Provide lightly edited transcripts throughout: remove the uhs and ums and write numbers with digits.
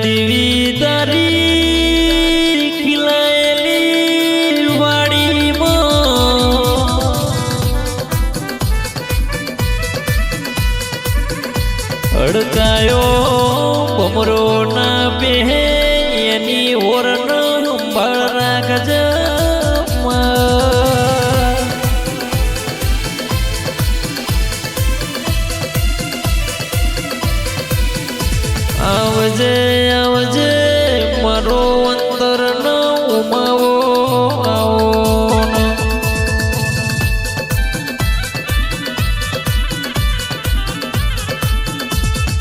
દેવી તારી ખીલાયેલી વાડીમાં અડકાયો ભમરો ના બેહે એની ઓરન સંભાળ રાખજ આવજે આવજે મારો અંતર ન ઉમાવો આવો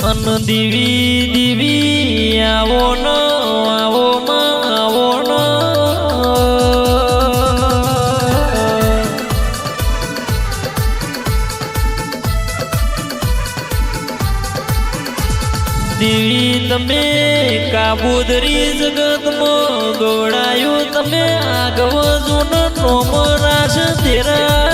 અન દીવી દીવી આવો ન આવો આવો ન દેવી તમે કાબુદરી જગતમાં ગોળાયું તમે આગવ જૂન નોમ રાશ તેરા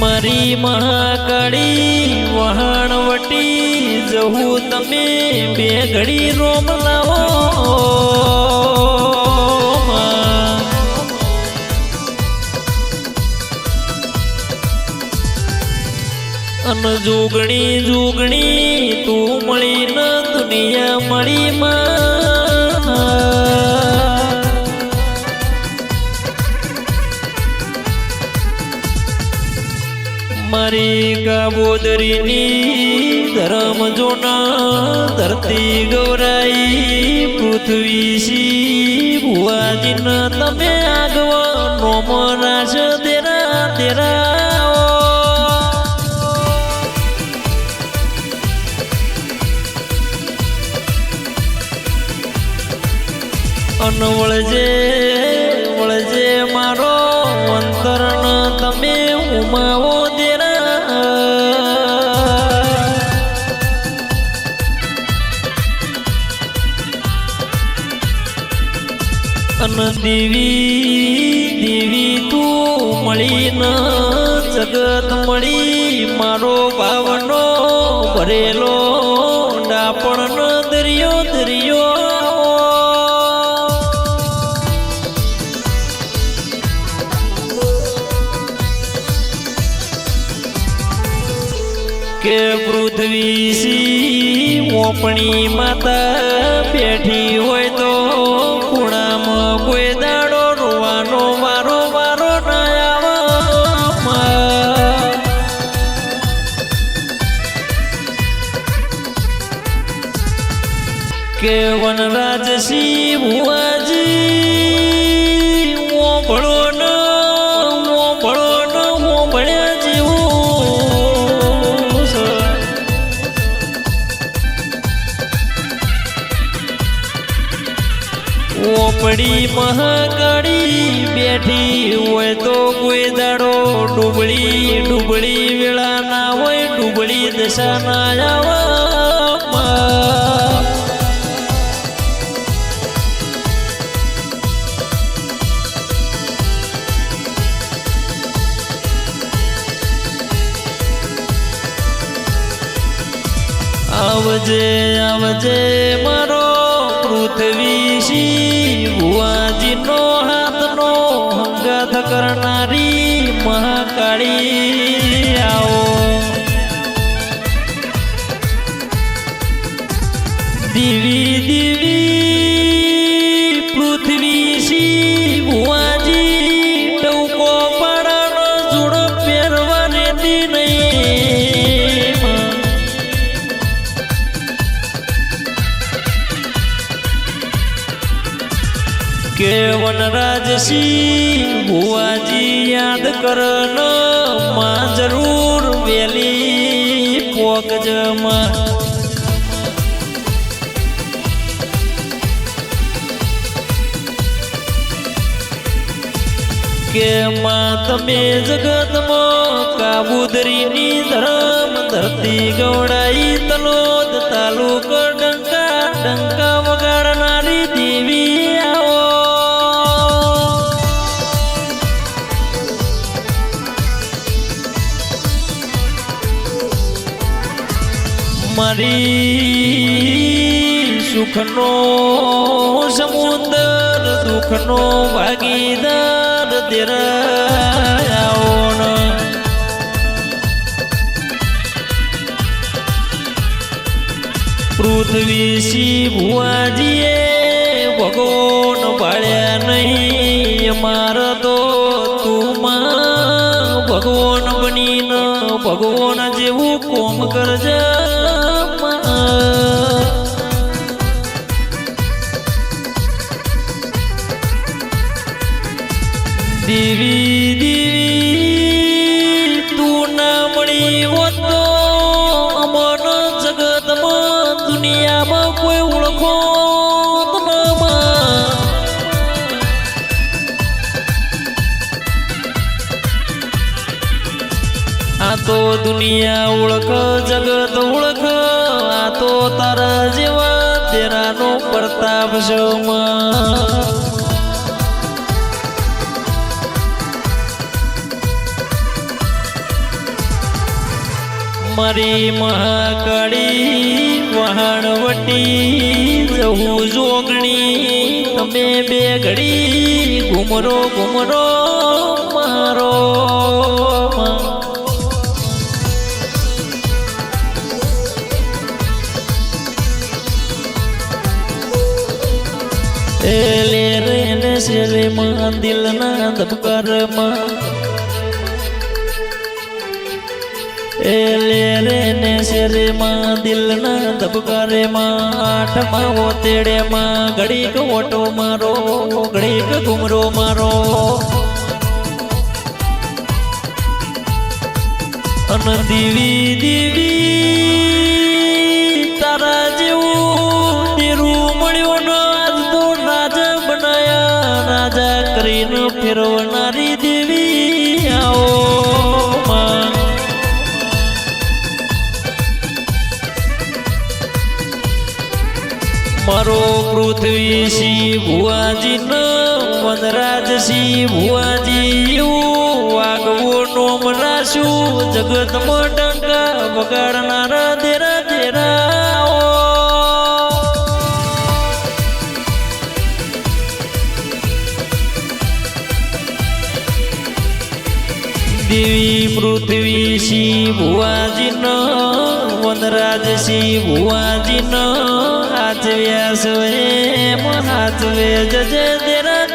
મારી મહાકાળી વહાણવટી જહું તમે બે ઘડી રોમ લાવો અન જોગણી જોગણી તું મળી ન દુનિયા મળી મારી કાબોદરીની ધર્મ જોના ધરતી ગૌરાઈ પૃથ્વી સી ભુવાજીન તમે આગવ નોમ રાશ તેરા તેરા અન વળજે વળજે મારો અંતરણ તમે ઉમાવો દેરા અન દેવી દેવી તું મળી ન જગત મળી મારો ભાવનો ભરેલો ડાપણ ન દરિયો દરિયો કે પૃથ્વી સી મોપણી માતા બેઠી હોય તો ખૂણામાં કોઈ દાડો રોવાનો વારો વારો ના આવે કે વનરાજ સી ભુવાજી ઓભળો ન ઓભળ્યા જેવું ઓપડી મહાકાળી બેઠી હોય તો કોઈ દાડો ડૂબળી ડૂબળી વેળા ના હોય ડૂબળી દશા ના આવા આવજે આવજે મારો પૃથ્વી સી ભુવાજીનો હાથનો હંગાથ કરનારી મહાકાળી આવો દીવી દીવી પૃથ્વી સી ભુવાજી ટવકો પાડાનો જુડ પહેરવા રેતી નહીં કે વનરાજ સી ભુવાજી યાદ કરન માં જરૂર વેલી પોકજમાં કે માં તમે જગતમાં કાબુદરીની ધર્મ ધરતી ગૌડાઈ તલોદ તાલુક ડંકા ડંકા વગાડનારી દેવી આવો મારી સુખનો સમુદ્ર દુઃખનો ભાગીદાર તેરા પૃથ્વી શી ભુવાજીએ ભગવાન પાળ્યા નહીં મારા તો તું ભગવાન બનીને ભગવાન જેવું કોમ કરજે દેવી દેવી તું ના મળી હોત તો અમન જગતમાં દુનિયામાં કોઈ ઓળખો આ તો દુનિયા ઓળખ જગત ઓળખ આ તો તારા જેવા તેરાનો પ્રતાપ છે મારી મહાકાળી વહાણવટી જવું જોગણી તમે બે ઘડી ઘુમરો ઘુમરો મારો લે રે ને શેરે માં દિલના ધબકારમાં લે રે ને શેરે માં દિલના ધબકારે માં આઠમાં ઓતેડે માં ઘડીક ઓટો મારો ઘડીક ઘુમરો મારો અન દીવી દીવી તારા જેવું તેરું મળ્યો ન આજ તો રાજા બનાયા રાજા કરીને ફેરવનારી દેવી આવો મારો પૃથ્વી શી ભુવાજી ન વનરાજ શી ભુવાજી એવું વાગવો નોમ રાશું જગતમાં ડંકા વગાડનારા દેરા દેરા દેવી પૃથ્વી શી ભુવાજી ન વનરાજ શી ભુવાજી ન હાચવ્યા સો હાચવે જજે દેરા